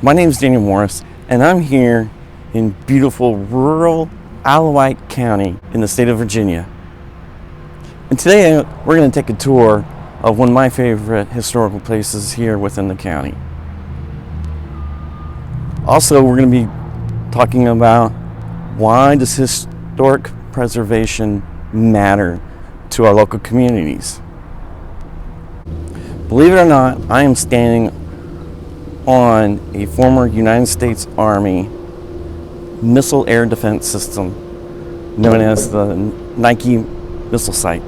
My name is Daniel Morris, and I'm here in beautiful rural Wight County in the state of Virginia. And today we're going to take a tour of one of my favorite historical places here within the county. Also, we're going to be talking about why does historic preservation matter to our local communities. Believe it or not, I am standing on a former United States Army missile air defense system known as the Nike missile site.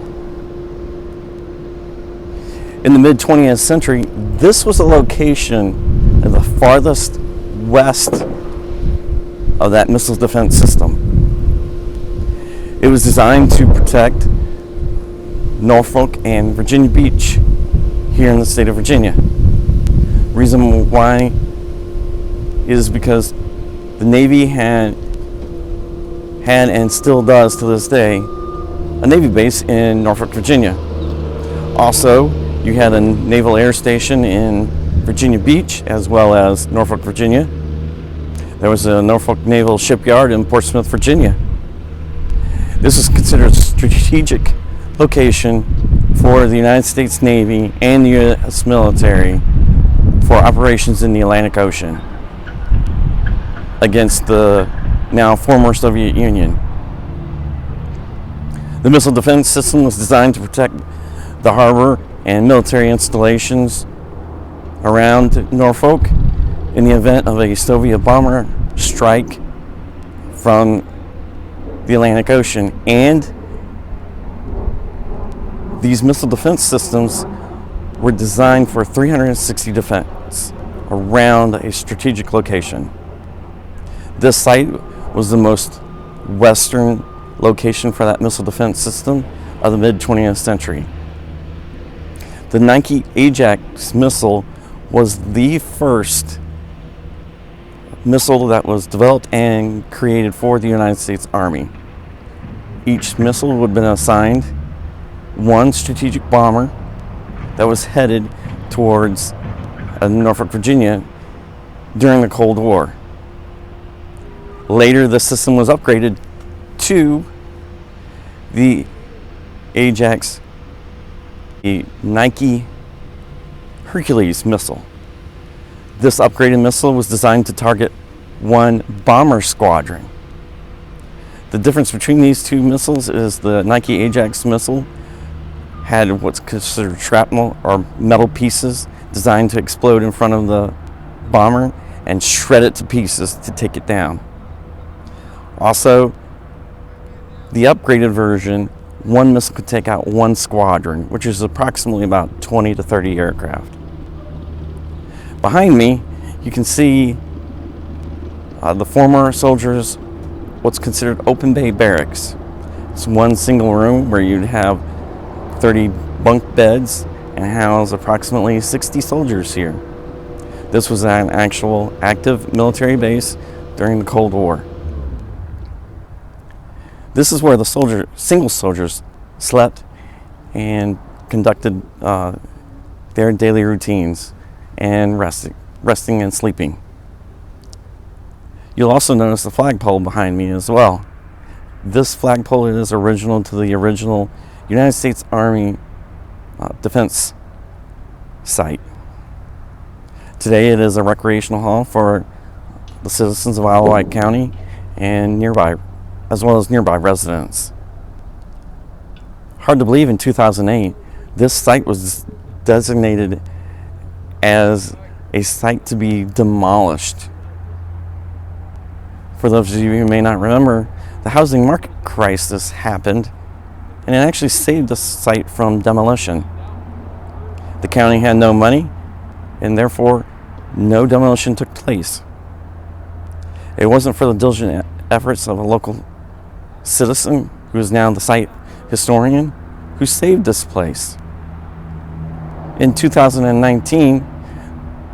In the mid-20th century, this was a location in the farthest west of that missile defense system. It was designed to protect Norfolk and Virginia Beach here in the state of Virginia. Reason why is because the Navy had and still does to this day a Navy base in Norfolk, Virginia. Also, you had a naval air station in Virginia Beach as well as Norfolk, Virginia. There was a Norfolk Naval Shipyard in Portsmouth, Virginia. This is considered a strategic location for the United States Navy and the U.S. military for operations in the Atlantic Ocean against the now former Soviet Union. The missile defense system was designed to protect the harbor and military installations around Norfolk in the event of a Soviet bomber strike from the Atlantic Ocean. And these missile defense systems were designed for 360 defense around a strategic location. This site was the most western location for that missile defense system of the mid-20th century. The Nike Ajax missile was the first missile that was developed and created for the United States Army. Each missile would have been assigned one strategic bomber that was headed towards Norfolk, Virginia during the Cold War. Later, the system was upgraded to the Ajax, the Nike Hercules missile. This upgraded missile was designed to target one bomber squadron. The difference between these two missiles is the Nike Ajax missile had what's considered shrapnel or metal pieces designed to explode in front of the bomber and shred it to pieces to take it down. Also, the upgraded version, one missile could take out one squadron, which is approximately about 20 to 30 aircraft. Behind me, you can see the former soldiers' what's considered open bay barracks. It's one single room where you'd have 30 bunk beds and house approximately 60 soldiers here. This was an actual active military base during the Cold War. This is where the single soldiers slept and conducted their daily routines and resting and sleeping. You'll also notice the flagpole behind me as well. This flagpole is original to the original United States Army defense site. Today it is a recreational hall for the citizens of Wight County and nearby, as well as nearby residents. Hard to believe in 2008, this site was designated as a site to be demolished. For those of you who may not remember, the housing market crisis happened and it actually saved the site from demolition. The county had no money and therefore no demolition took place. It wasn't for the diligent efforts of a local citizen who is now the site historian who saved this place. In 2019,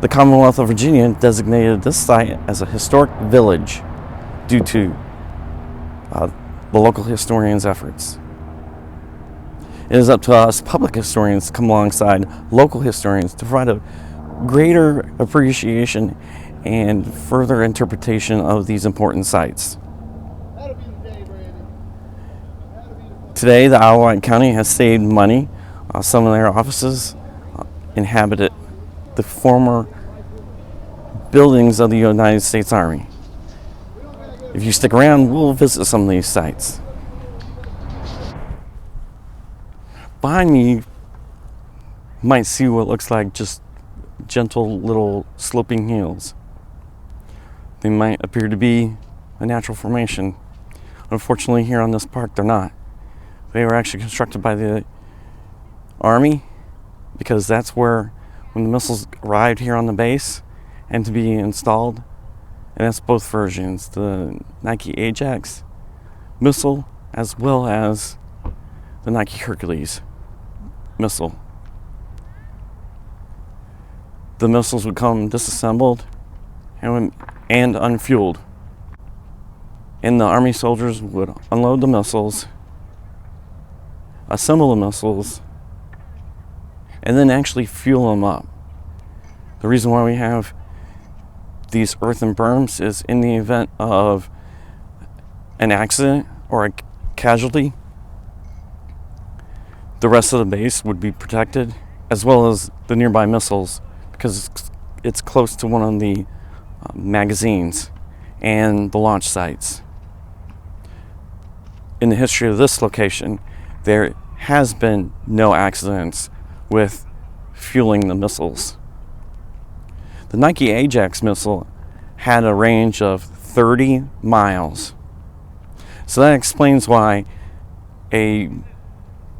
the Commonwealth of Virginia designated this site as a historic village due to the local historians' efforts. It is up to us public historians to come alongside local historians to provide a greater appreciation and further interpretation of these important sites. Today, the Isle of Wight County has saved money. Some of their offices inhabited the former buildings of the United States Army. If you stick around, we'll visit some of these sites. Behind me, you might see what looks like just gentle little sloping hills. They might appear to be a natural formation. Unfortunately, here on this park, they're not. They were actually constructed by the Army because that's where, when the missiles arrived here on the base and to be installed, and that's both versions, the Nike Ajax missile as well as the Nike Hercules missile. The missiles would come disassembled and unfueled, and the Army soldiers would unload the missiles, assemble the missiles, and then actually fuel them up. The reason why we have these earthen berms is in the event of an accident or a casualty, the rest of the base would be protected, as well as the nearby missiles, because it's close to one of the magazines and the launch sites. In the history of this location, there has been no accidents with fueling the missiles. The Nike Ajax missile had a range of 30 miles. So that explains why a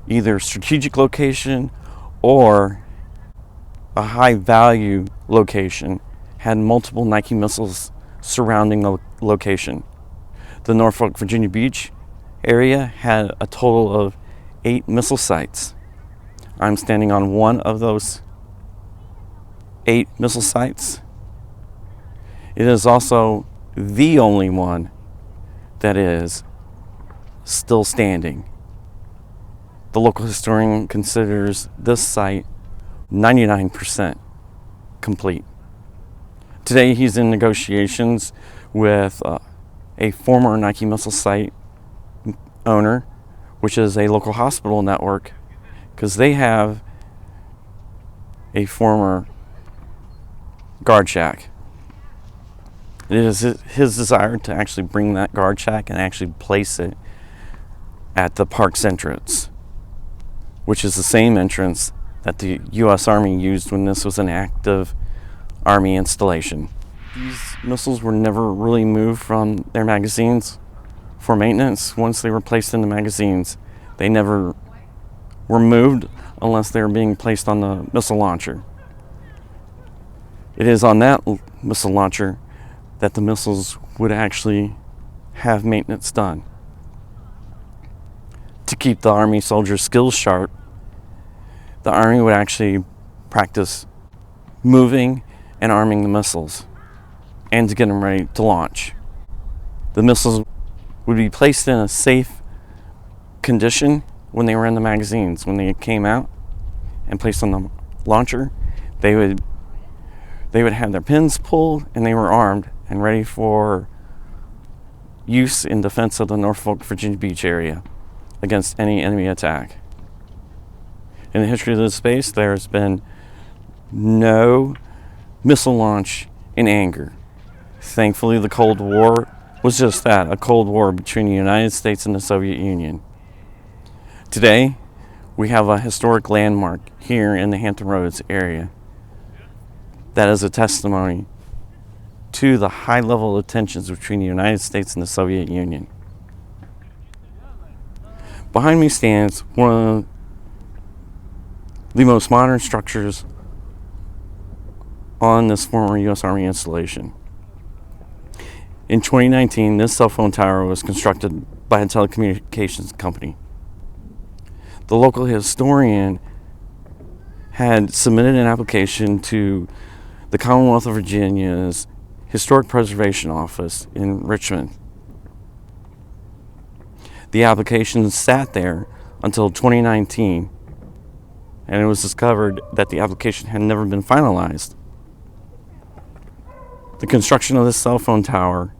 either strategic location or a high value location had multiple Nike missiles surrounding the location. The Norfolk, Virginia Beach area had a total of 8 missile sites. I'm standing on one of those 8 missile sites. It is also the only one that is still standing. The local historian considers this site 99% complete. Today he's in negotiations with a former Nike missile site owner, which is a local hospital network, because they have a former guard shack. It is his desire to actually bring that guard shack and actually place it at the park's entrance, which is the same entrance that the U.S. Army used when this was an active Army installation. These missiles were never really moved from their magazines for maintenance. Once they were placed in the magazines, they never were moved unless they were being placed on the missile launcher. It is on that missile launcher that the missiles would actually have maintenance done. To keep the Army soldiers' skills sharp, the Army would actually practice moving and arming the missiles and to get them ready to launch. The missiles would be placed in a safe condition when they were in the magazines. When they came out and placed on the launcher, they would have their pins pulled and they were armed and ready for use in defense of the Norfolk, Virginia Beach area against any enemy attack. In the history of this base, there has been no missile launch in anger. Thankfully, the Cold War was just that, a Cold War between the United States and the Soviet Union. Today, we have a historic landmark here in the Hampton Roads area that is a testimony to the high level of tensions between the United States and the Soviet Union. Behind me stands one of the most modern structures on this former U.S. Army installation. In 2019, this cell phone tower was constructed by a telecommunications company. The local historian had submitted an application to the Commonwealth of Virginia's Historic Preservation Office in Richmond. The application sat there until 2019, and it was discovered that the application had never been finalized. The construction of this cell phone tower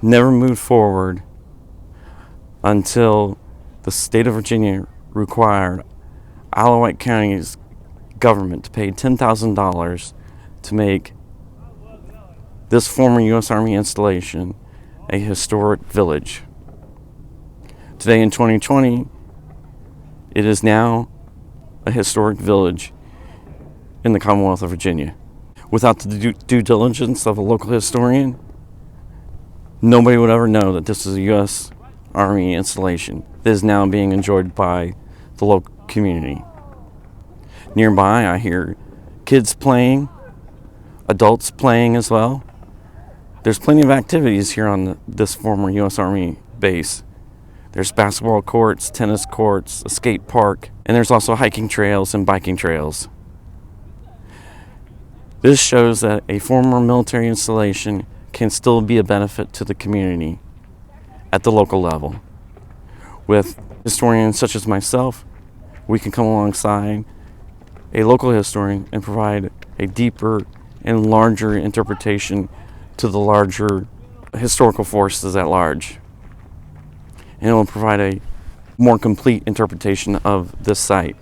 never moved forward until the state of Virginia required Isle of Wight County's government to pay $10,000 to make this former U.S. Army installation a historic village. Today in 2020, it is now a historic village in the Commonwealth of Virginia. Without the due diligence of a local historian, nobody would ever know that this is a U.S. Army installation that is now being enjoyed by the local community. Nearby, I hear kids playing, adults playing as well. There's plenty of activities here on this former U.S. Army base. There's basketball courts, tennis courts, a skate park, and there's also hiking trails and biking trails. This shows that a former military installation can still be a benefit to the community at the local level. With historians such as myself, we can come alongside a local historian and provide a deeper and larger interpretation to the larger historical forces at large. And it will provide a more complete interpretation of this site.